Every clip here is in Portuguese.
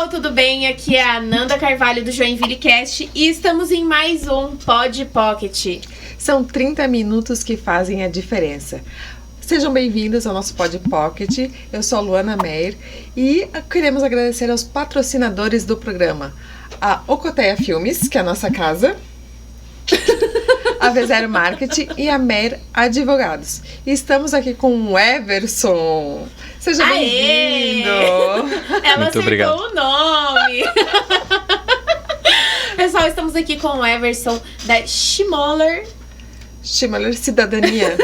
pessoal, tudo bem? Aqui é a Nanda Carvalho do Joinville Cast e estamos em mais um Pod Pocket. São 30 minutos que fazem a diferença. Sejam bem-vindos ao nosso Pod Pocket. Eu sou a Luana Meyer e queremos agradecer aos patrocinadores do programa. A Ocoteia Filmes, que é a nossa casa, a V0 Marketing e a Meyer Advogados. E estamos aqui com o Everson. Seja bem-vindo! Ela Muito acertou obrigado. o nome! Pessoal, estamos aqui com o Everson da Schmoller Cidadania.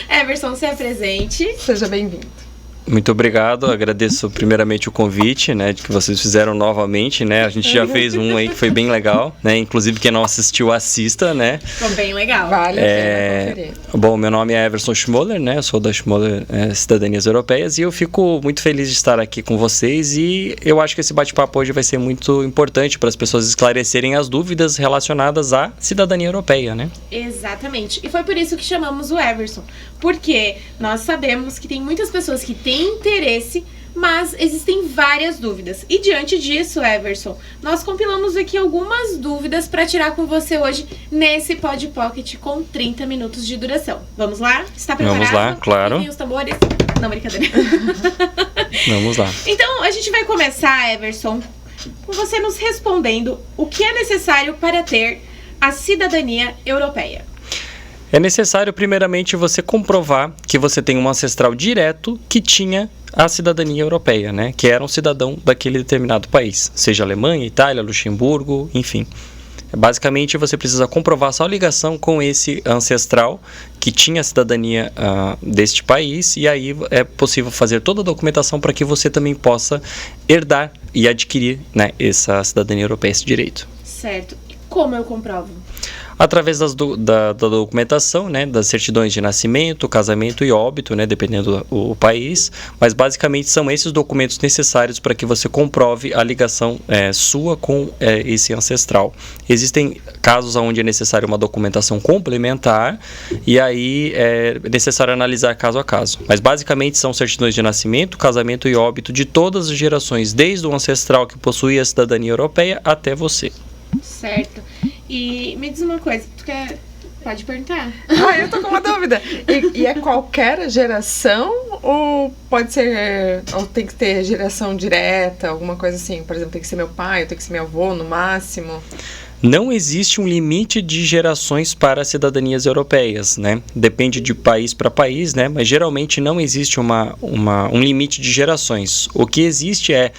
Everson, se apresente. Seja bem-vindo. Muito obrigado, agradeço primeiramente o convite, né, de que vocês fizeram novamente, né, a gente já fez um aí que foi bem legal, né, inclusive quem não assistiu, assista, né. Ficou bem legal. Vale a pena conferir. Bom, meu nome é Everson Schmoller, né, eu sou da Schmoller Cidadanias Europeias e eu fico muito feliz de estar aqui com vocês e eu acho que esse bate-papo hoje vai ser muito importante para as pessoas esclarecerem as dúvidas relacionadas à cidadania europeia, né. Exatamente. E foi por isso que chamamos o Everson. Porque nós sabemos que tem muitas pessoas que têm interesse, mas existem várias dúvidas. E diante disso, Everson, nós compilamos aqui algumas dúvidas para tirar com você hoje nesse Pod Pocket com 30 minutos de duração. Vamos lá? Está preparado? Vamos lá, claro. Enfim, os tambores. Não, brincadeira. Vamos lá. Então, a gente vai começar, Everson, com você nos respondendo o que é necessário para ter a cidadania europeia. É necessário, primeiramente, você comprovar que você tem um ancestral direto que tinha a cidadania europeia, né? Que era um cidadão daquele determinado país, seja Alemanha, Itália, Luxemburgo, enfim. Basicamente, você precisa comprovar sua ligação com esse ancestral que tinha a cidadania deste país e aí é possível fazer toda a documentação para que você também possa herdar e adquirir, né, essa cidadania europeia, esse direito. Certo. E como eu comprovo? Através da documentação, né, das certidões de nascimento, casamento e óbito, né, dependendo do país, mas basicamente são esses documentos necessários para que você comprove a ligação sua com esse ancestral. Existem casos onde é necessário uma documentação complementar e aí é necessário analisar caso a caso. Mas basicamente são certidões de nascimento, casamento e óbito de todas as gerações, desde o ancestral que possuía a cidadania europeia até você. Certo. E me diz uma coisa, tu quer... Pode perguntar. Eu tô com uma dúvida. E é qualquer geração ou pode ser... Ou tem que ter geração direta, alguma coisa assim? Por exemplo, tem que ser meu pai, ou tem que ser meu avô, no máximo? Não existe um limite de gerações para cidadanias europeias, né? Depende de país para país, né? Mas geralmente não existe um limite de gerações. O que existe é...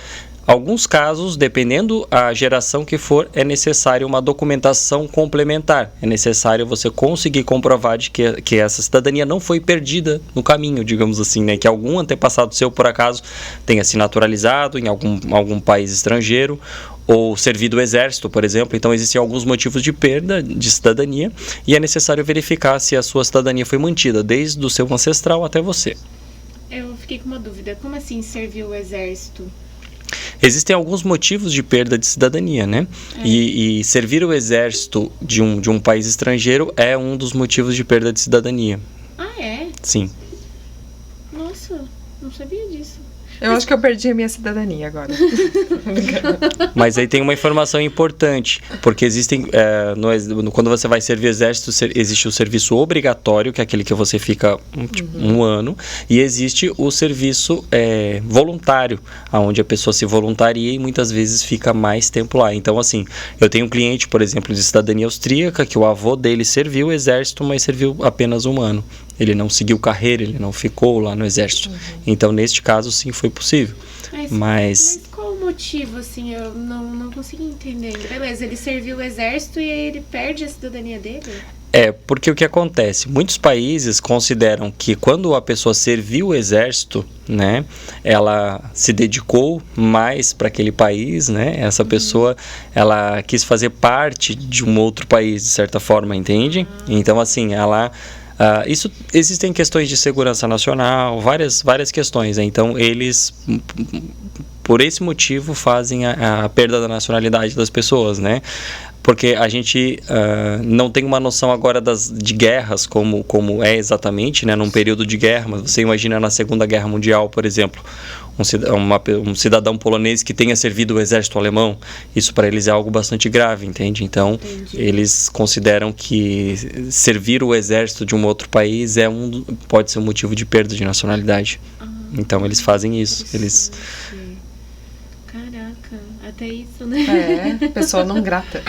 Alguns casos, dependendo a geração que for, é necessário uma documentação complementar. É necessário você conseguir comprovar de que essa cidadania não foi perdida no caminho, digamos assim, né? Que algum antepassado seu, por acaso, tenha se naturalizado em algum país estrangeiro ou servido o exército, por exemplo. Então, existem alguns motivos de perda de cidadania e é necessário verificar se a sua cidadania foi mantida desde o seu ancestral até você. Eu fiquei com uma dúvida. Como assim serviu o exército? Existem alguns motivos de perda de cidadania, né? E servir o exército de um país estrangeiro é um dos motivos de perda de cidadania. Ah, é? Sim. Nossa, não sabia disso. Eu acho que eu perdi a minha cidadania agora. Mas aí tem uma informação importante, porque existem, quando você vai servir exército, existe o serviço obrigatório, que é aquele que você fica um ano, e existe o serviço voluntário, onde a pessoa se voluntaria e muitas vezes fica mais tempo lá. Então, assim, eu tenho um cliente, por exemplo, de cidadania austríaca, que o avô dele serviu o exército, mas serviu apenas um ano. Ele não seguiu carreira, ele não ficou lá no exército. Então, neste caso, sim, foi possível. Mas qual o motivo, assim? Eu não consegui entender. Beleza, ele serviu o exército e aí ele perde a cidadania dele? Porque o que acontece? Muitos países consideram que quando a pessoa serviu o exército, né, ela se dedicou mais para aquele país, né? Essa pessoa, ela quis fazer parte de um outro país, de certa forma, entende? Então, assim, ela... existem questões de segurança nacional, várias questões, né? Então eles, por esse motivo, fazem a perda da nacionalidade das pessoas, né? Porque a gente não tem uma noção agora de guerras, como é exatamente, né, num período de guerra. Mas você imagina na Segunda Guerra Mundial, por exemplo, um cidadão polonês que tenha servido o exército alemão, isso para eles é algo bastante grave, entende? Então, eles consideram que servir o exército de um outro país pode ser um motivo de perda de nacionalidade. Então, eles fazem isso. Caraca, até isso, né? Pessoa não grata.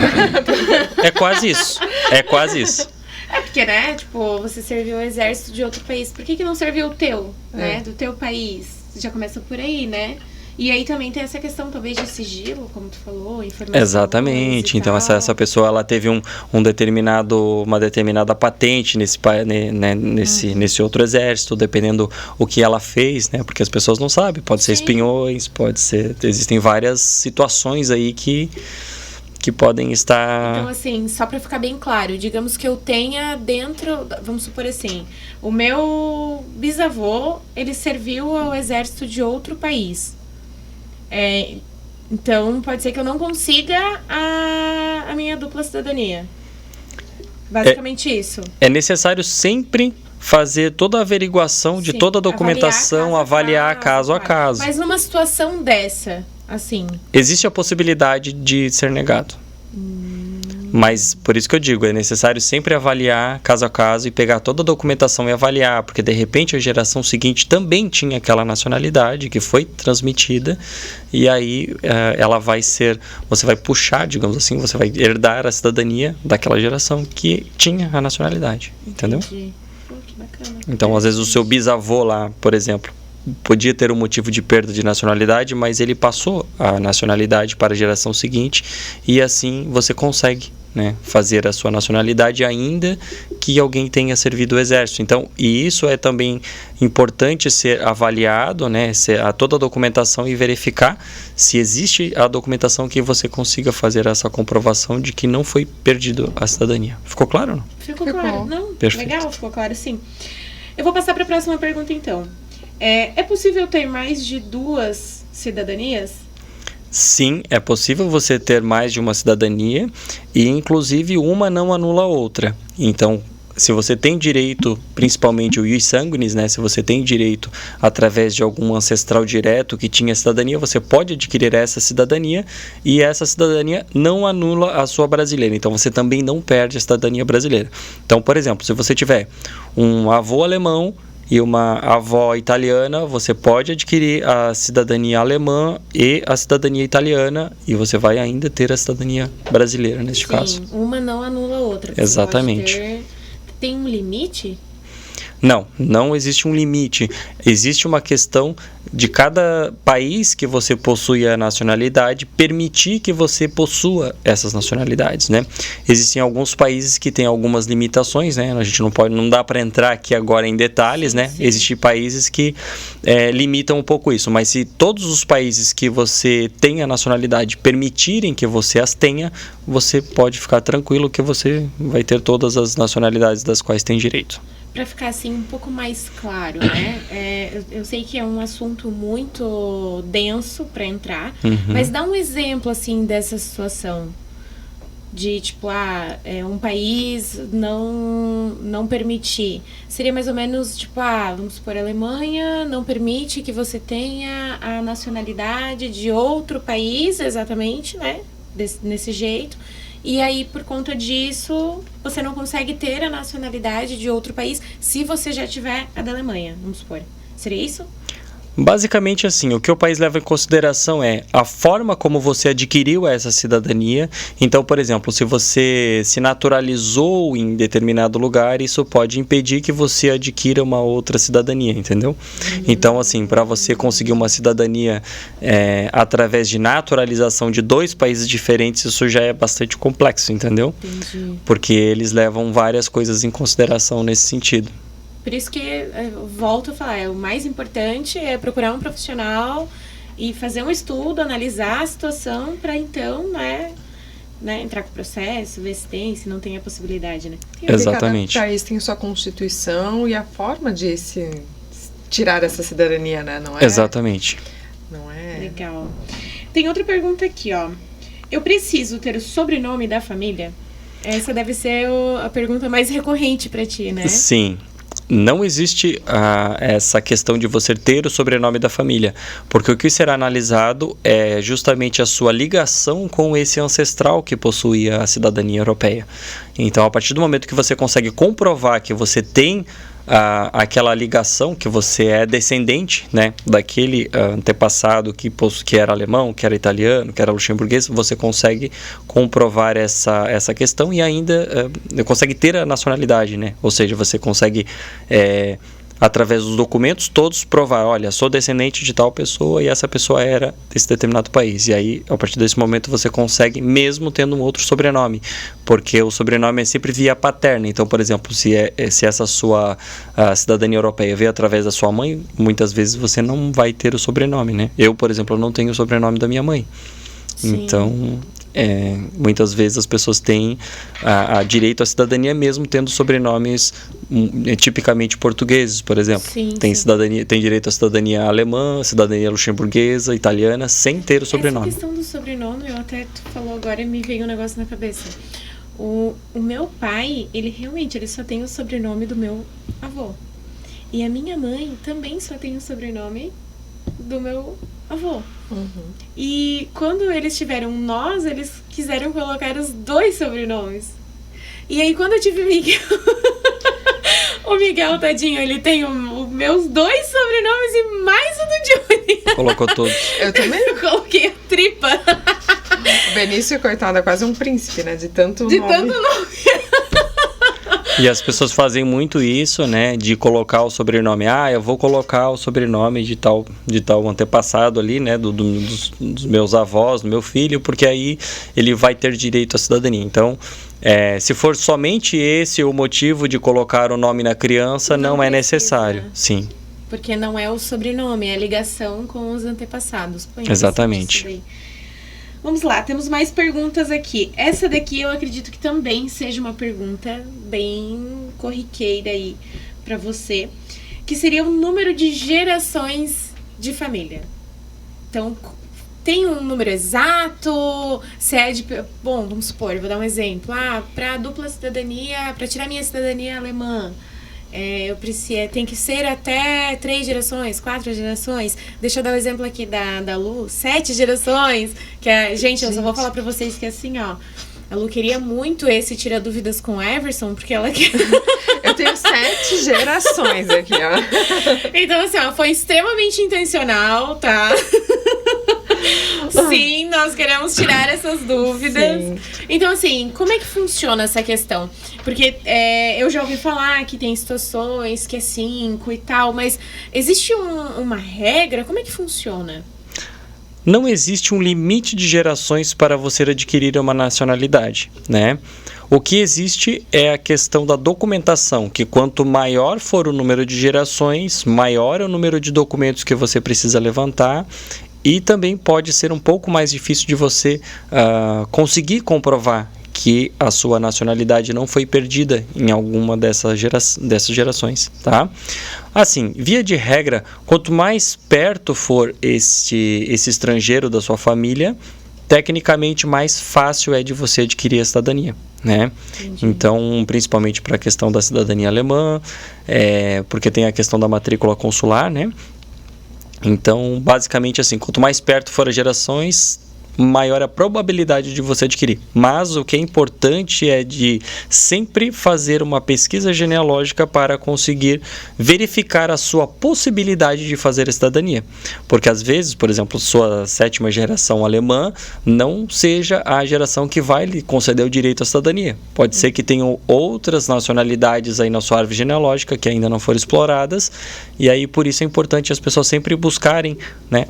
É quase isso. É porque, né, tipo, você serviu o exército de outro país, por que não serviu o teu, né, do teu país? Já começa por aí, né? E aí também tem essa questão, talvez, de sigilo, como tu falou, informação. Exatamente. Então, essa pessoa, ela teve uma determinada patente nesse outro exército, dependendo o que ela fez, né? Porque as pessoas não sabem. Pode ser espiões, existem várias situações aí que podem estar... Então, assim, só para ficar bem claro, digamos que eu tenha dentro, vamos supor assim, o meu bisavô, ele serviu ao exército de outro país. Então, pode ser que eu não consiga a minha dupla cidadania. Basicamente isso. É necessário sempre fazer toda a averiguação de toda a documentação, avaliar caso a caso. Mas numa situação dessa, assim... Existe a possibilidade de ser negado. Mas, por isso que eu digo, é necessário sempre avaliar caso a caso e pegar toda a documentação e avaliar, porque de repente a geração seguinte também tinha aquela nacionalidade que foi transmitida, e aí você vai puxar, digamos assim, você vai herdar a cidadania daquela geração que tinha a nacionalidade, entendeu? Entendi. Pô, que bacana. Então, às vezes o seu bisavô lá, por exemplo, podia ter um motivo de perda de nacionalidade, mas ele passou a nacionalidade para a geração seguinte, e assim você consegue, né, fazer a sua nacionalidade ainda que alguém tenha servido o exército. Então, e isso é também importante ser avaliado, né, toda a documentação e verificar se existe a documentação que você consiga fazer essa comprovação de que não foi perdido a cidadania. Ficou claro ou não? Ficou claro. Não, perfeito. Legal, ficou claro sim. Eu vou passar para a próxima pergunta então. É possível ter mais de 2 cidadanias? Sim, é possível você ter mais de uma cidadania e, inclusive, uma não anula a outra. Então, se você tem direito, principalmente o ius sanguinis, né? Se você tem direito através de algum ancestral direto que tinha cidadania, você pode adquirir essa cidadania e essa cidadania não anula a sua brasileira. Então, você também não perde a cidadania brasileira. Então, por exemplo, se você tiver um avô alemão e uma avó italiana, você pode adquirir a cidadania alemã e a cidadania italiana, e você vai ainda ter a cidadania brasileira neste caso. Uma não anula a outra. Exatamente. Tem um limite? Não existe um limite. Existe uma questão de cada país que você possui a nacionalidade permitir que você possua essas nacionalidades, né? Existem alguns países que têm algumas limitações, né? A gente não dá para entrar aqui agora em detalhes, né? Sim. Existem países que limitam um pouco isso, mas se todos os países que você tem a nacionalidade permitirem que você as tenha, você pode ficar tranquilo que você vai ter todas as nacionalidades das quais tem direito. Para ficar assim um pouco mais claro, né? Eu sei que é um assunto muito denso para entrar, mas dá um exemplo assim dessa situação de tipo, um país não permitir. Seria mais ou menos tipo, vamos supor, a Alemanha não permite que você tenha a nacionalidade de outro país, exatamente, né? Nesse jeito. E aí, por conta disso, você não consegue ter a nacionalidade de outro país se você já tiver a da Alemanha, vamos supor. Seria isso? Basicamente assim, o que o país leva em consideração é a forma como você adquiriu essa cidadania. Então, por exemplo, se você se naturalizou em determinado lugar, isso pode impedir que você adquira uma outra cidadania, entendeu? Então, assim, para você conseguir uma cidadania através de naturalização de 2 países diferentes, isso já é bastante complexo, entendeu? Entendi. Porque eles levam várias coisas em consideração nesse sentido. Por isso que eu volto a falar, o mais importante é procurar um profissional e fazer um estudo, analisar a situação para então, né, entrar com o processo, ver se tem, se não tem a possibilidade, né? Exatamente. Cada país tem sua constituição e a forma de se tirar essa cidadania, né? Não é? Exatamente. Não é? Legal. Tem outra pergunta aqui, ó. Eu preciso ter o sobrenome da família? Essa deve ser a pergunta mais recorrente para ti, né? Sim. não existe essa questão de você ter o sobrenome da família, porque o que será analisado é justamente a sua ligação com esse ancestral que possuía a cidadania europeia. Então, a partir do momento que você consegue comprovar que você tem aquela ligação, que você é descendente, né, daquele antepassado que era alemão, que era italiano, que era luxemburguês, você consegue comprovar essa questão e ainda consegue ter a nacionalidade, né? Ou seja, você consegue através dos documentos todos provar, olha, sou descendente de tal pessoa e essa pessoa era desse determinado país. E aí, a partir desse momento, você consegue, mesmo tendo um outro sobrenome, porque o sobrenome é sempre via paterna. Então, por exemplo, se essa sua cidadania europeia veio através da sua mãe, muitas vezes você não vai ter o sobrenome, né? Eu, por exemplo, não tenho o sobrenome da minha mãe. Sim. Então, muitas vezes as pessoas têm direito à cidadania mesmo tendo sobrenomes tipicamente portugueses, por exemplo. Sim, tem direito à cidadania alemã, cidadania luxemburguesa, italiana, sem ter o sobrenome. Essa questão do sobrenome, eu até falou agora e me veio um negócio na cabeça. O meu pai, ele só tem o sobrenome do meu avô. E a minha mãe também só tem o sobrenome do meu avô. Uhum. E quando eles tiveram nós, eles quiseram colocar os dois sobrenomes. E aí quando eu tive o Miguel, o Miguel, tadinho, ele tem os meus dois sobrenomes e mais o do Johnny. Colocou todos. Eu também. Eu coloquei a tripa. O Benício, coitado, é quase um príncipe, né? De tanto nome. E as pessoas fazem muito isso, né, de colocar o sobrenome. Eu vou colocar o sobrenome de tal antepassado ali, né, dos meus avós, do meu filho, porque aí ele vai ter direito à cidadania. Então, se for somente esse o motivo de colocar o nome na criança, não é necessário. Sim. Porque não é o sobrenome, é a ligação com os antepassados. Exatamente. Vamos lá, temos mais perguntas aqui. Essa daqui eu acredito que também seja uma pergunta bem corriqueira aí pra você, que seria o número de gerações de família. Então, tem um número exato? Se é de... Bom, vamos supor, eu vou dar um exemplo. Pra dupla cidadania, pra tirar minha cidadania alemã, tem que ser até 3 gerações, 4 gerações. Deixa eu dar o exemplo aqui da Lu, 7 gerações. Gente, eu só vou falar pra vocês que assim, ó, a Lu queria muito esse Tira Dúvidas com o Everson, porque ela quer... Eu tenho 7 gerações aqui, ó. Então, assim, ó, foi extremamente intencional, tá? Sim, nós queremos tirar essas dúvidas. Sim. Então, assim, como é que funciona essa questão? Porque eu já ouvi falar que tem situações que é 5 e tal, mas existe uma regra? Como é que funciona? Não existe um limite de gerações para você adquirir uma nacionalidade, né? O que existe é a questão da documentação, que quanto maior for o número de gerações, maior é o número de documentos que você precisa levantar. E também pode ser um pouco mais difícil de você conseguir comprovar que a sua nacionalidade não foi perdida em alguma dessas gerações, tá? Assim, via de regra, quanto mais perto for esse estrangeiro da sua família, tecnicamente mais fácil é de você adquirir a cidadania, né? Entendi. Então, principalmente para a questão da cidadania alemã, porque tem a questão da matrícula consular, né? Então, basicamente assim, quanto mais perto for as gerações, maior a probabilidade de você adquirir. Mas o que é importante é de sempre fazer uma pesquisa genealógica para conseguir verificar a sua possibilidade de fazer a cidadania. Porque às vezes, por exemplo, sua 7ª geração alemã não seja a geração que vai lhe conceder o direito à cidadania. Pode ser que tenham outras nacionalidades aí na sua árvore genealógica que ainda não foram exploradas, e aí por isso é importante as pessoas sempre buscarem, né,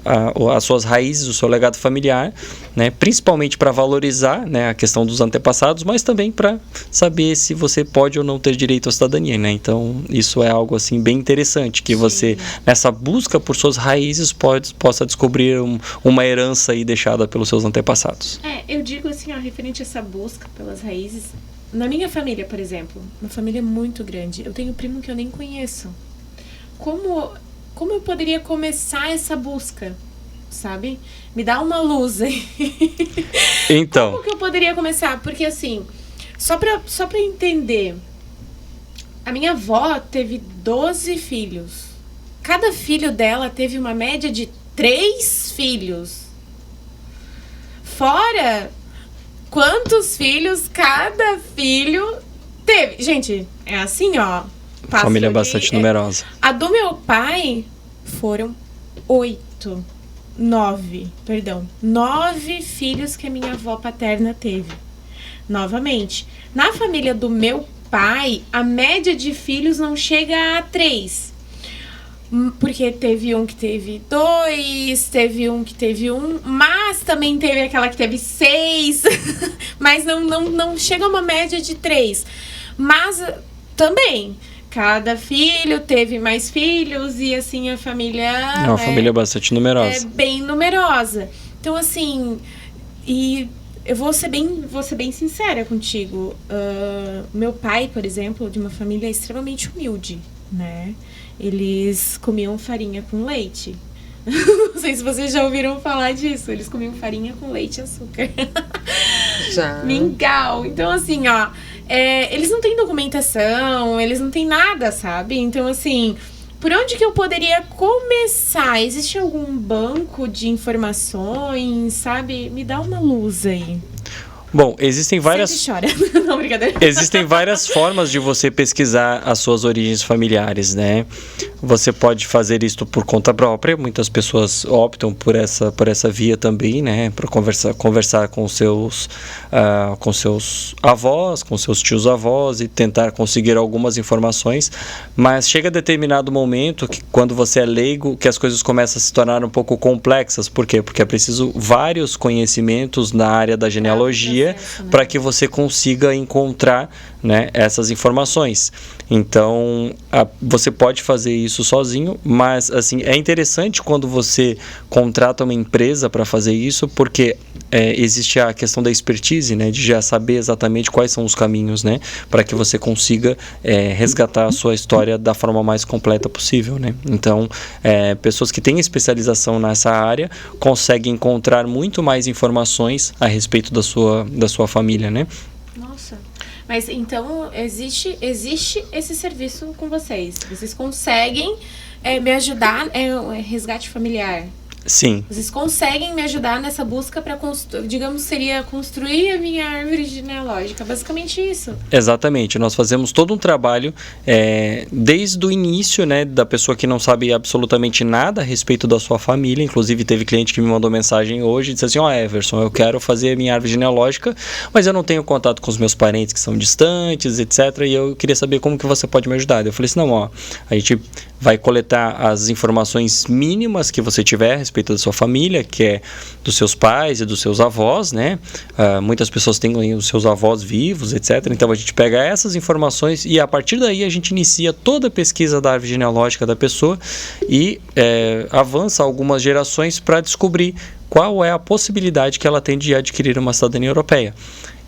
as suas raízes, o seu legado familiar, né, principalmente para valorizar, né, a questão dos antepassados, mas também para saber se você pode ou não ter direito à cidadania, né? Então isso é algo assim bem interessante, que você nessa busca por suas raízes possa descobrir uma herança aí deixada pelos seus antepassados. Eu digo assim, ó, referente a essa busca pelas raízes, na minha família, por exemplo, uma família muito grande, eu tenho um primo que eu nem conheço. Como eu poderia começar essa busca? Sabe? Me dá uma luz aí. Então. Como que eu poderia começar? Porque assim, só pra entender, A minha avó teve 12 filhos. Cada filho dela teve uma média de 3 filhos. Fora quantos filhos cada filho teve. Gente, é assim, ó. Família bastante numerosa. A do meu pai foram 9 filhos que a minha avó paterna teve. Novamente, na família do meu pai, a média de filhos não chega a 3. Porque teve um que teve 2, teve um que teve 1, mas também teve aquela que teve 6, mas não chega a uma média de 3. Mas também, cada filho teve mais filhos e assim a família... É uma família bastante numerosa. É bem numerosa. Então assim, e eu vou ser bem sincera contigo. Meu pai, por exemplo, de uma família extremamente humilde, né? Eles comiam farinha com leite. Não sei se vocês já ouviram falar disso. Eles comiam farinha com leite e açúcar. Já. Mingau. Então, assim, ó... eles não têm documentação, eles não têm nada, sabe? Então, assim... Por onde que eu poderia começar? Existe algum banco de informações, sabe? Me dá uma luz aí. Bom, existem várias... Sempre chora. Não, brincadeira. Existem várias formas de você pesquisar as suas origens familiares, né? Você pode fazer isto por conta própria. Muitas pessoas optam por essa via também, né? Para conversar com seus avós, com seus tios-avós e tentar conseguir algumas informações. Mas chega a determinado momento que, quando você é leigo, que as coisas começam a se tornar um pouco complexas. Por quê? Porque é preciso vários conhecimentos na área da genealogia para que você consiga encontrar, né, essas informações. Então, você pode fazer isso sozinho, mas assim, é interessante quando você contrata uma empresa para fazer isso, porque existe a questão da expertise, né, de já saber exatamente quais são os caminhos, né, para que você consiga resgatar a sua história da forma mais completa possível, né. Então, pessoas que têm especialização nessa área conseguem encontrar muito mais informações a respeito da sua família, né. Nossa. Mas então existe esse serviço com vocês. Vocês conseguem me ajudar? Resgate familiar. Sim. Vocês conseguem me ajudar nessa busca para, digamos, seria construir a minha árvore genealógica. Basicamente isso. Exatamente. Nós fazemos todo um trabalho desde o início, né, da pessoa que não sabe absolutamente nada a respeito da sua família. Inclusive, teve cliente que me mandou mensagem hoje e disse assim, Everson, eu quero fazer a minha árvore genealógica, mas eu não tenho contato com os meus parentes que são distantes, etc. E eu queria saber como que você pode me ajudar. Eu falei assim, não, a gente vai coletar as informações mínimas que você tiver a respeito da sua família, que é dos seus pais e dos seus avós, né? Muitas pessoas têm os seus avós vivos, etc. Então a gente pega essas informações e a partir daí a gente inicia toda a pesquisa da árvore genealógica da pessoa e avança algumas gerações para descobrir qual é a possibilidade que ela tem de adquirir uma cidadania europeia.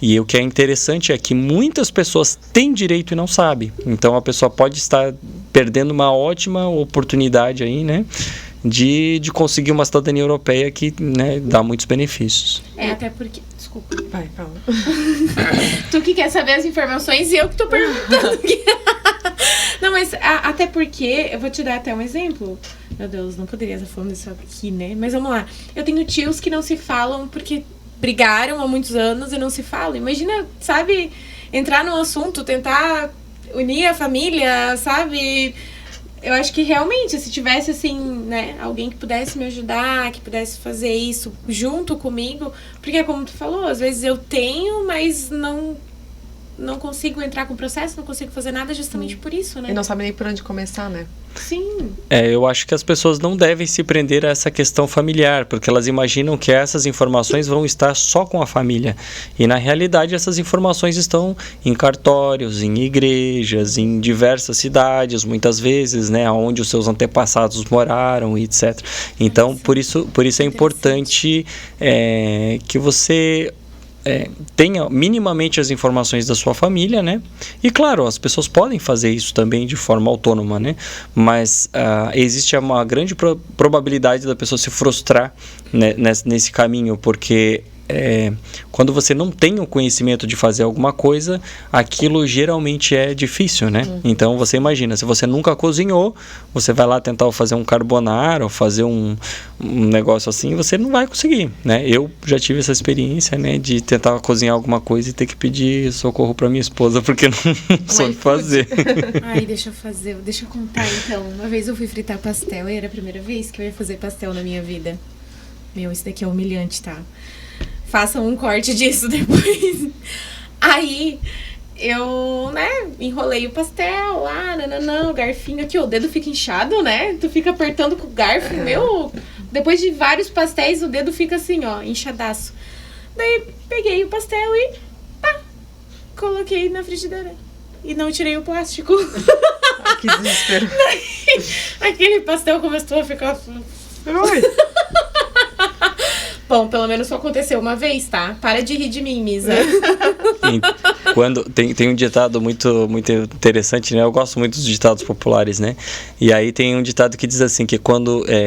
E o que é interessante é que muitas pessoas têm direito e não sabem. Então a pessoa pode estar perdendo uma ótima oportunidade aí, né, de conseguir uma cidadania europeia que, né, dá muitos benefícios. Até porque... Desculpa. Vai, fala. Tu que quer saber as informações e eu que tô perguntando. Não, mas até porque... Eu vou te dar até um exemplo. Meu Deus, não poderia estar falando isso aqui, né? Mas vamos lá. Eu tenho tios que não se falam porque brigaram há muitos anos e não se falam. Imagina, sabe, entrar num assunto, tentar unir a família, sabe? Eu acho que realmente, se tivesse, assim, né, alguém que pudesse me ajudar, que pudesse fazer isso junto comigo, porque como tu falou, às vezes eu tenho, mas não consigo entrar com o processo, não consigo fazer nada justamente por isso, né? E não sabe nem por onde começar, né? Sim. Eu acho que as pessoas não devem se prender a essa questão familiar, porque elas imaginam que essas informações vão estar só com a família. E na realidade essas informações estão em cartórios, em igrejas, em diversas cidades, muitas vezes, né, onde os seus antepassados moraram, etc. Então, por isso é importante que você tenha minimamente as informações da sua família, né? E claro, as pessoas podem fazer isso também de forma autônoma, né? Mas existe uma grande probabilidade da pessoa se frustrar, né, nesse caminho, porque quando você não tem o conhecimento de fazer alguma coisa, aquilo geralmente é difícil, né? Então, você imagina, se você nunca cozinhou, você vai lá tentar fazer um carbonara ou fazer um negócio assim, você não vai conseguir, né? Eu já tive essa experiência, né, de tentar cozinhar alguma coisa e ter que pedir socorro para minha esposa, porque não soube fazer. Ai, deixa eu contar então. Uma vez eu fui fritar pastel e era a primeira vez que eu ia fazer pastel na minha vida. Meu, isso daqui é humilhante, tá? Façam um corte disso depois. Aí, eu, né, enrolei o pastel lá, o garfinho aqui, o dedo fica inchado, né? Tu fica apertando com o garfo, meu... Depois de vários pastéis, o dedo fica assim, ó, inchadaço. Daí, peguei o pastel e, pá, coloquei na frigideira. E não tirei o plástico. Ai, que desespero. Daí, aquele pastel começou a ficar... Oi. Bom, pelo menos só aconteceu uma vez, tá? Para de rir de mim, Misa. Tem um ditado muito, muito interessante, né? Eu gosto muito dos ditados populares, né? E aí tem um ditado que diz assim, que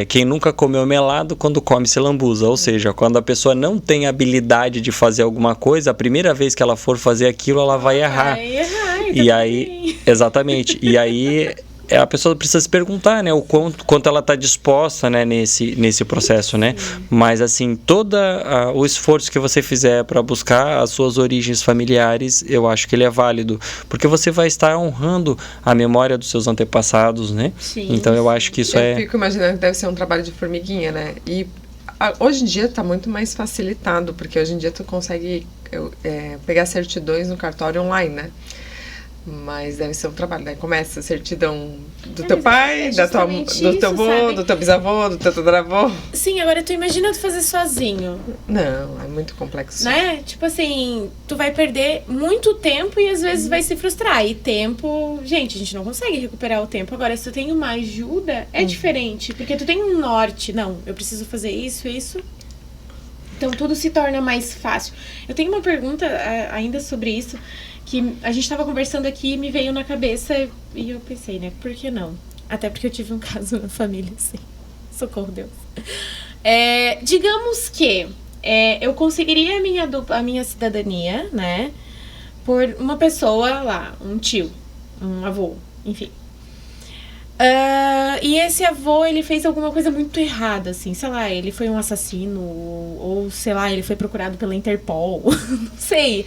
quem nunca comeu melado, quando come se lambuza. Ou seja, quando a pessoa não tem habilidade de fazer alguma coisa, a primeira vez que ela for fazer aquilo, ela vai errar. Vai errar, e aí, exatamente. E aí... a pessoa precisa se perguntar, né, o quanto ela está disposta, né, nesse processo, né? Mas, assim, todo o esforço que você fizer para buscar as suas origens familiares, eu acho que ele é válido, porque você vai estar honrando a memória dos seus antepassados, né? Sim. Então, eu acho que isso Eu fico imaginando que deve ser um trabalho de formiguinha, né? E hoje em dia está muito mais facilitado, porque hoje em dia tu consegue pegar certidões no cartório online, né? Mas deve ser um trabalho, né? Começa a certidão do teu pai, do teu avô, do teu bisavô, do teu tataravô. Sim, agora tu imagina tu fazer sozinho. Não, é muito complexo. Né? Tipo assim, tu vai perder muito tempo e às vezes vai se frustrar. E tempo... Gente, a gente não consegue recuperar o tempo. Agora, se tu tem uma ajuda, é diferente. Porque tu tem um norte. Não, eu preciso fazer isso. Então, tudo se torna mais fácil. Eu tenho uma pergunta ainda sobre isso, que a gente estava conversando aqui e me veio na cabeça e eu pensei, né, por que não? Até porque eu tive um caso na família, assim. Socorro, Deus. Digamos que eu conseguiria a minha cidadania, né, por uma pessoa lá, um tio, um avô, enfim. E esse avô, ele fez alguma coisa muito errada, assim, sei lá, ele foi um assassino, ou sei lá, ele foi procurado pela Interpol, não sei,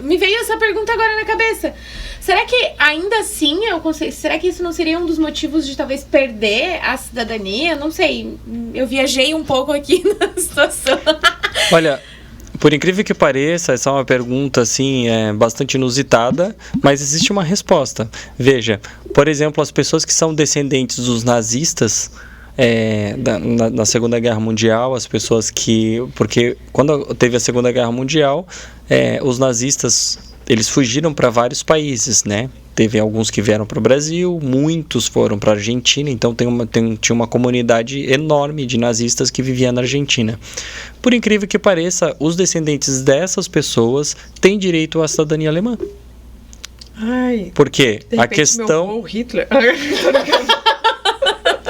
me veio essa pergunta agora na cabeça. Será que ainda assim será que isso não seria um dos motivos de talvez perder a cidadania? Não sei, eu viajei um pouco aqui na situação. Olha... Por incrível que pareça, essa é uma pergunta assim, bastante inusitada, mas existe uma resposta. Veja, por exemplo, as pessoas que são descendentes dos nazistas na Segunda Guerra Mundial, as pessoas que... Porque quando teve a Segunda Guerra Mundial, os nazistas, eles fugiram para vários países, né? Teve alguns que vieram para o Brasil, muitos foram para a Argentina, então tinha uma comunidade enorme de nazistas que vivia na Argentina. Por incrível que pareça, os descendentes dessas pessoas têm direito à cidadania alemã. Ai, por quê? De repente, a questão... meu avô, Hitler.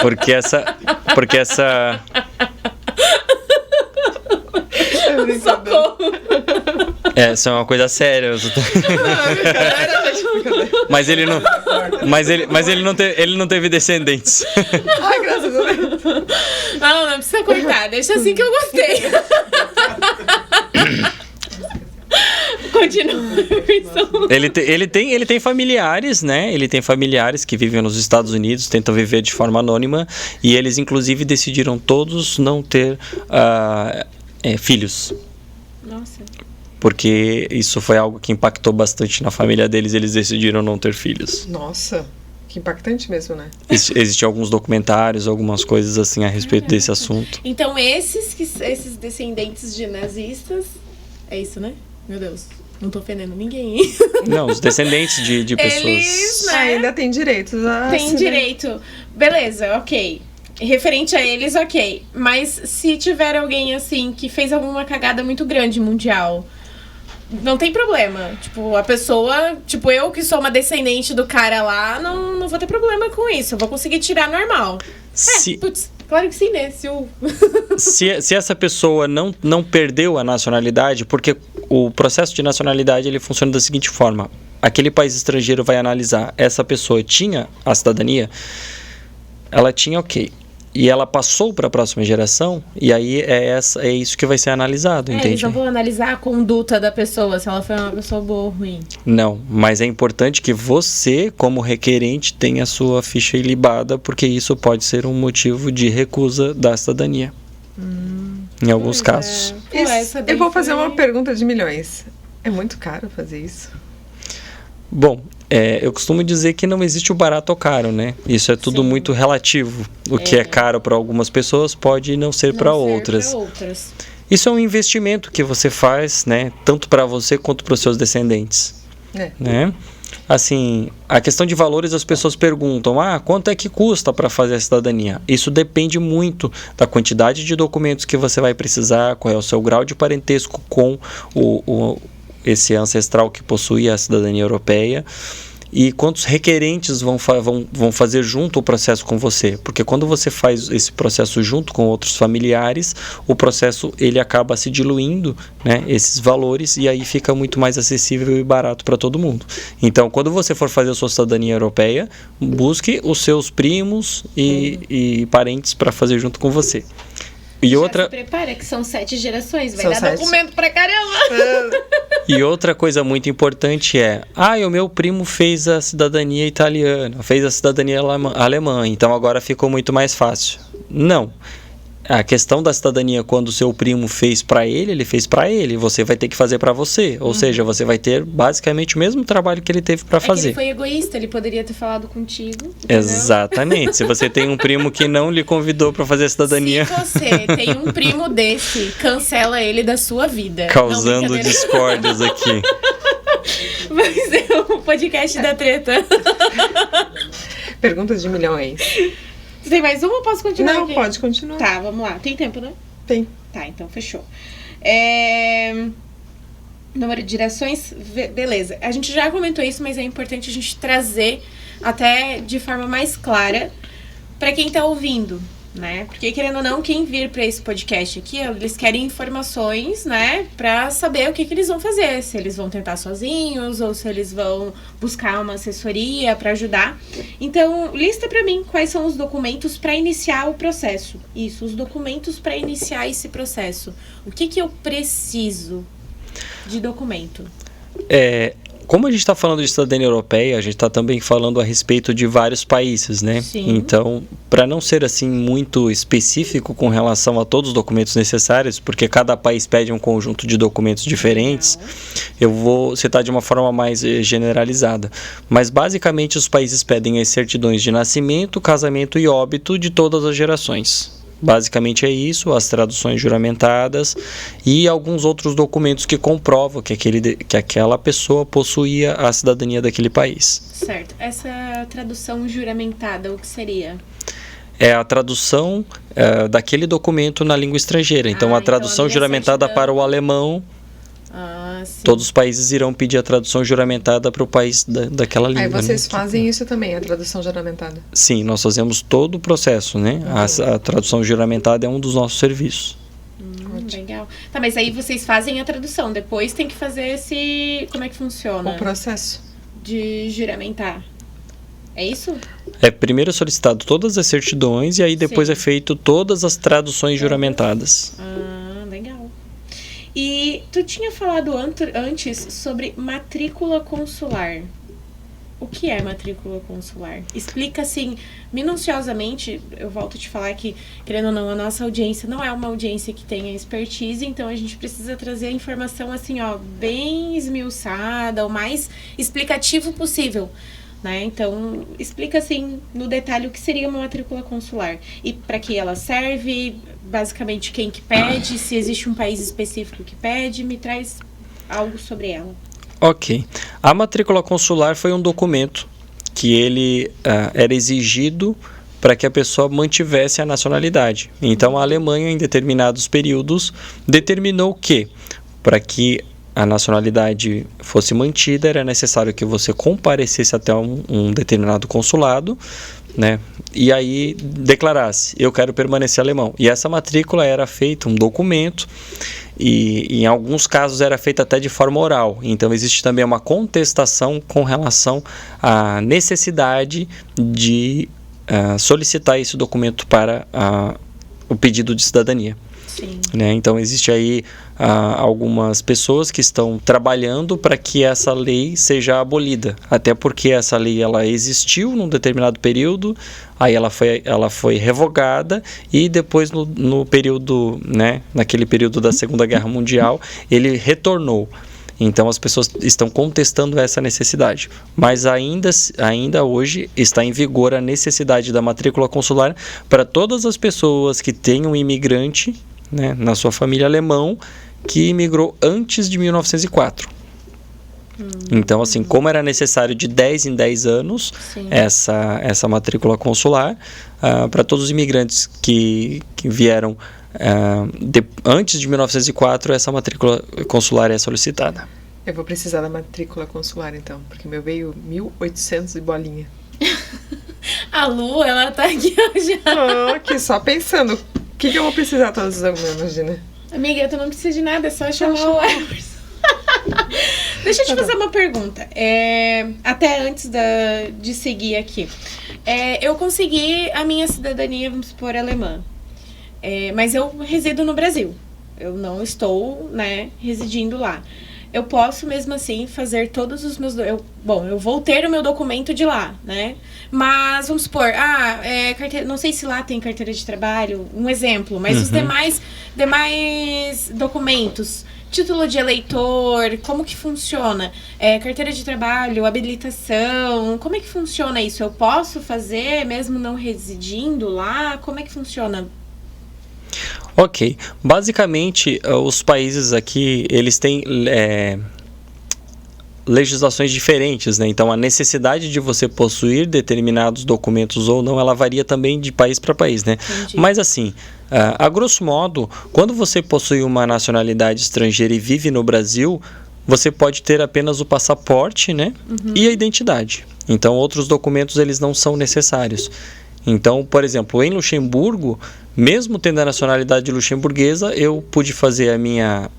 Porque essa... Socorro! Essa é uma coisa séria. Mas ele não teve descendentes. Ai, graças a Deus. Não precisa cortar. Deixa assim que eu gostei. Continua. Ele tem familiares, né? Ele tem familiares que vivem nos Estados Unidos, tentam viver de forma anônima, e eles inclusive decidiram todos não ter filhos. Nossa. Porque isso foi algo que impactou bastante na família deles, eles decidiram não ter filhos. Nossa, que impactante mesmo, né? Existem alguns documentários, algumas coisas assim a respeito desse assunto. Então esses descendentes de nazistas, é isso, né? Meu Deus, não tô ofendendo ninguém. Não, os descendentes de pessoas... Eles, né? Ainda tem direito. Tem direito. Beleza, ok. Referente a eles, ok. Mas se tiver alguém assim que fez alguma cagada muito grande mundial, não tem problema. Tipo, a pessoa... Tipo, eu que sou uma descendente do cara lá, não vou ter problema com isso. Eu vou conseguir tirar normal. Putz, Claro que sim, né? Se essa pessoa não perdeu a nacionalidade, porque o processo de nacionalidade ele funciona da seguinte forma: aquele país estrangeiro vai analisar, essa pessoa tinha a cidadania, ela tinha, ok, e ela passou para a próxima geração, e aí é isso que vai ser analisado, entende? Eles não vão analisar a conduta da pessoa, se ela foi uma pessoa boa ou ruim. Não, mas é importante que você, como requerente, tenha a sua ficha ilibada, porque isso pode ser um motivo de recusa da cidadania. Em alguns casos. Eu vou fazer uma pergunta de milhões. É muito caro fazer isso? Bom, eu costumo dizer que não existe o barato ou caro, né? Isso é tudo muito relativo. O que é caro para algumas pessoas pode não ser para outras. Isso é um investimento que você faz, né? Tanto para você quanto para os seus descendentes. Né? Assim, a questão de valores, as pessoas perguntam: quanto é que custa para fazer a cidadania? Isso depende muito da quantidade de documentos que você vai precisar, qual é o seu grau de parentesco com esse ancestral que possui a cidadania europeia, e quantos requerentes vão fazer junto o processo com você. Porque quando você faz esse processo junto com outros familiares, o processo ele acaba se diluindo, né, esses valores, e aí fica muito mais acessível e barato para todo mundo. Então, quando você for fazer a sua cidadania europeia, busque os seus primos e parentes para fazer junto com você. E outra... se prepara, que são 7 gerações, vai São dar 7. documento pra caramba. E outra coisa muito importante o meu primo fez a cidadania italiana, fez a cidadania alemã, então agora ficou muito mais fácil. Não. A questão da cidadania, quando o seu primo fez para ele fez para ele, você vai ter que fazer para você. Ou seja, você vai ter basicamente o mesmo trabalho que ele teve para fazer. Ele foi egoísta, ele poderia ter falado contigo. Exatamente. Se você tem um primo que não lhe convidou para fazer a cidadania... Se você tem um primo desse, cancela ele da sua vida. Causando discórdias aqui. Vai ser um podcast da treta. Perguntas de milhões. Você tem mais uma ou posso continuar Não, aqui? pode continuar. Tá, vamos lá. Tem tempo, né? Tem. Tá, então fechou. Número de gerações, beleza. A gente já comentou isso, mas é importante a gente trazer até de forma mais clara para quem tá ouvindo, né? Porque, querendo ou não, quem vir para esse podcast aqui, eles querem informações, né? Para saber o que eles vão fazer. Se eles vão tentar sozinhos ou se eles vão buscar uma assessoria para ajudar. Então, lista para mim quais são os documentos para iniciar o processo. Isso, os documentos para iniciar esse processo. O que eu preciso de documento? Como a gente está falando de cidadania europeia, a gente está também falando a respeito de vários países, né? Sim. Então, para não ser assim muito específico com relação a todos os documentos necessários, porque cada país pede um conjunto de documentos diferentes, eu vou citar de uma forma mais generalizada. Mas, basicamente, os países pedem as certidões de nascimento, casamento e óbito de todas as gerações. Basicamente é isso, as traduções juramentadas e alguns outros documentos que comprovam que aquela pessoa possuía a cidadania daquele país. Certo. Essa tradução juramentada, o que seria? É a tradução daquele documento na língua estrangeira. Então, a tradução juramentada para o alemão, sim. todos os países irão pedir a tradução juramentada para o país daquela língua. Aí vocês né? fazem isso também, a tradução juramentada? Sim, nós fazemos todo o processo, né? A tradução juramentada é um dos nossos serviços. Legal. Tá, mas aí vocês fazem a tradução, depois tem que fazer esse... Como é que funciona? O processo. De juramentar. É isso? Primeiro solicitado todas as certidões e aí depois é feito todas as traduções juramentadas. Legal. E tu tinha falado antes sobre matrícula consular. O que é matrícula consular? Explica assim, minuciosamente. Eu volto a te falar que, querendo ou não, a nossa audiência não é uma audiência que tenha expertise, então a gente precisa trazer a informação assim, bem esmiuçada, o mais explicativo possível, né? Então, explica assim, no detalhe, o que seria uma matrícula consular e para que ela serve, basicamente quem que pede, se existe um país específico que pede, me traz algo sobre ela. Ok. A matrícula consular foi um documento que ele era exigido para que a pessoa mantivesse a nacionalidade. Então, a Alemanha, em determinados períodos, determinou que, para que a nacionalidade fosse mantida, era necessário que você comparecesse até um determinado consulado né? E aí declarasse, eu quero permanecer alemão. E essa matrícula era feita um documento e em alguns casos era feita até de forma oral. Então existe também uma contestação com relação à necessidade de solicitar esse documento para o pedido de cidadania. Sim. Né? Então existe aí algumas pessoas que estão trabalhando para que essa lei seja abolida, até porque essa lei ela existiu num determinado período, aí ela foi revogada e depois no período, né, naquele período da Segunda Guerra Mundial, ele retornou. Então as pessoas estão contestando essa necessidade, mas ainda hoje está em vigor a necessidade da matrícula consular para todas as pessoas que têm um imigrante, né, na sua família alemão que imigrou antes de 1904. Então, assim, como era necessário de 10 em 10 anos essa matrícula consular, para todos os imigrantes que vieram antes de 1904, essa matrícula consular é solicitada. Eu vou precisar da matrícula consular, então, porque meu veio 1800 e bolinha. A Lu, ela tá aqui hoje. Aqui só pensando, o que eu vou precisar todos os anos, imagina? Amiga, tu não precisa de nada, é só chamar o Everson. Deixa eu te fazer uma pergunta. Até antes de seguir aqui. Eu consegui a minha cidadania, vamos supor, alemã. Mas eu resido no Brasil. Eu não estou, né, residindo lá. Eu posso, mesmo assim, fazer todos os meus... eu vou ter o meu documento de lá, né? Mas, vamos supor, carteira, não sei se lá tem carteira de trabalho, um exemplo, mas os demais documentos, título de eleitor, como que funciona? Carteira de trabalho, habilitação, como é que funciona isso? Eu posso fazer, mesmo não residindo lá? Como é que funciona? Ok, basicamente os países aqui, eles têm legislações diferentes, né? Então a necessidade de você possuir determinados documentos ou não, ela varia também de país para país, né? Entendi. Mas assim, a grosso modo, quando você possui uma nacionalidade estrangeira e vive no Brasil, você pode ter apenas o passaporte, né? E a identidade. Então outros documentos eles não são necessários. Então, por exemplo, em Luxemburgo, mesmo tendo a nacionalidade luxemburguesa, eu pude fazer a minha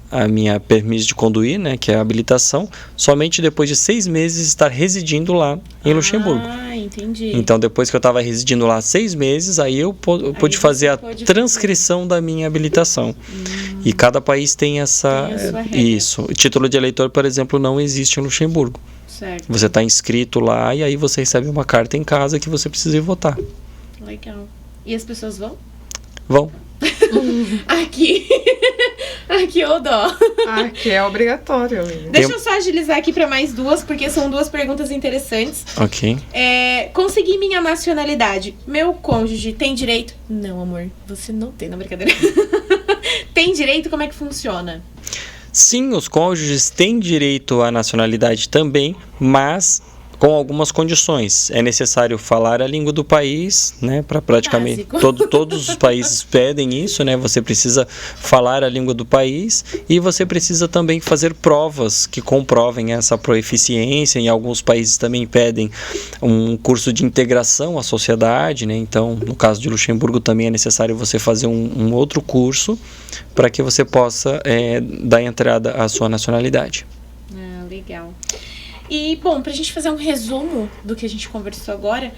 permisso de conduir, né, que é a habilitação, somente depois de 6 meses estar residindo lá em Luxemburgo. Ah, entendi. Então, depois que eu estava residindo lá 6 meses, aí eu pude fazer a transcrição da minha habilitação. E cada país tem essa... Tem a sua regra. Isso. O título de eleitor, por exemplo, não existe em Luxemburgo. Certo. Você está inscrito lá e aí você recebe uma carta em casa que você precisa ir votar. Legal. E as pessoas vão? Vão. Aqui ô dó. Aqui é obrigatório, amiga. Deixa eu só agilizar aqui para mais duas, porque são duas perguntas interessantes. Ok. Consegui minha nacionalidade. Meu cônjuge tem direito? Não, amor, você não tem, na brincadeira. Tem direito? Como é que funciona? Sim, os cônjuges têm direito à nacionalidade também, mas com algumas condições. É necessário falar a língua do país, né? Para praticamente todos os países pedem isso, né? Você precisa falar a língua do país e você precisa também fazer provas que comprovem essa proeficiência. Em alguns países também pedem um curso de integração à sociedade, né? Então, no caso de Luxemburgo, também é necessário você fazer um outro curso para que você possa dar entrada à sua nacionalidade. Ah, legal. E, bom, pra gente fazer um resumo do que a gente conversou agora,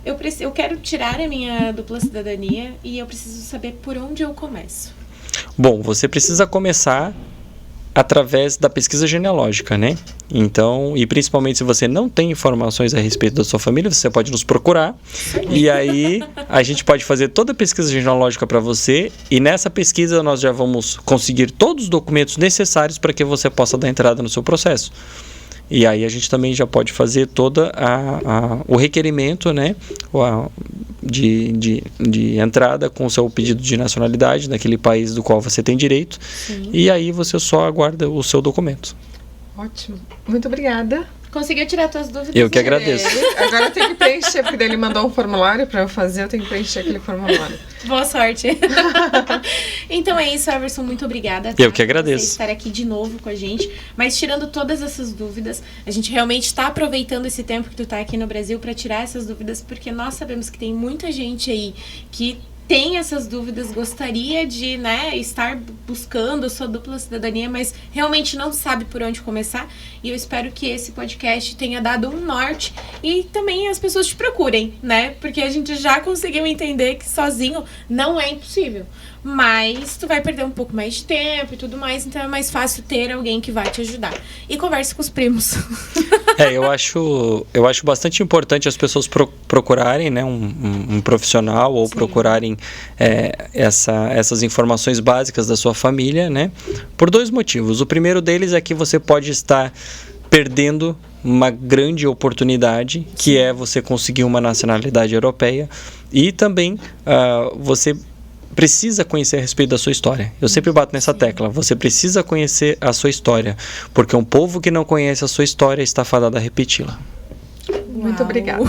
eu quero tirar a minha dupla cidadania e eu preciso saber por onde eu começo. Bom, você precisa começar através da pesquisa genealógica, né? Então, e principalmente se você não tem informações a respeito da sua família, você pode nos procurar. E aí, a gente pode fazer toda a pesquisa genealógica para você. E nessa pesquisa, nós já vamos conseguir todos os documentos necessários para que você possa dar entrada no seu processo. E aí a gente também já pode fazer toda o requerimento, né, de entrada com o seu pedido de nacionalidade naquele país do qual você tem direito. Sim. E aí você só aguarda o seu documento. Ótimo. Muito obrigada. Conseguiu tirar tuas dúvidas? Eu que agradeço. Agora eu tenho que preencher, porque daí ele mandou um formulário pra eu fazer, eu tenho que preencher aquele formulário. Boa sorte. Então é isso, Everson, muito obrigada. Eu que agradeço. Por você estar aqui de novo com a gente. Mas tirando todas essas dúvidas, a gente realmente está aproveitando esse tempo que tu tá aqui no Brasil para tirar essas dúvidas, porque nós sabemos que tem muita gente aí que tem essas dúvidas, gostaria de, né, estar buscando sua dupla cidadania, mas realmente não sabe por onde começar. E eu espero que esse podcast tenha dado um norte e também as pessoas te procurem, né? Porque a gente já conseguiu entender que sozinho não é impossível. Mas tu vai perder um pouco mais de tempo e tudo mais, então é mais fácil ter alguém que vai te ajudar. E converse com os primos. Eu acho bastante importante as pessoas procurarem, né, um profissional ou procurarem essas informações básicas da sua família, né, por 2 motivos. O primeiro deles é que você pode estar perdendo uma grande oportunidade, que é você conseguir uma nacionalidade europeia, e também você precisa conhecer a respeito da sua história. Eu sempre bato nessa tecla. Você precisa conhecer a sua história, porque um povo que não conhece a sua história está fadado a repeti-la. Muito obrigada.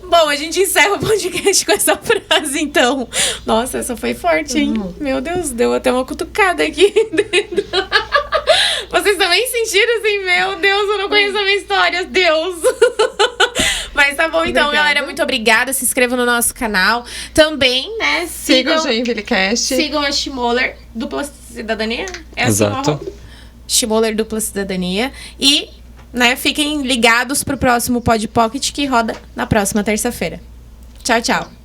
Bom, a gente encerra o podcast com essa frase, então. Nossa, essa foi forte, hein? Meu Deus, deu até uma cutucada aqui dentro. Vocês também sentiram assim? Meu Deus, eu não conheço a minha história. Deus! Mas tá bom, então, galera. Muito obrigada. Se inscrevam no nosso canal. Também, né? Sigam o Joinvilecast. Sigam a Schmoller Dupla Cidadania. É Exato. assim, Schmoller Dupla Cidadania. E, né, fiquem ligados pro próximo Pod Pocket que roda na próxima terça-feira. Tchau, tchau.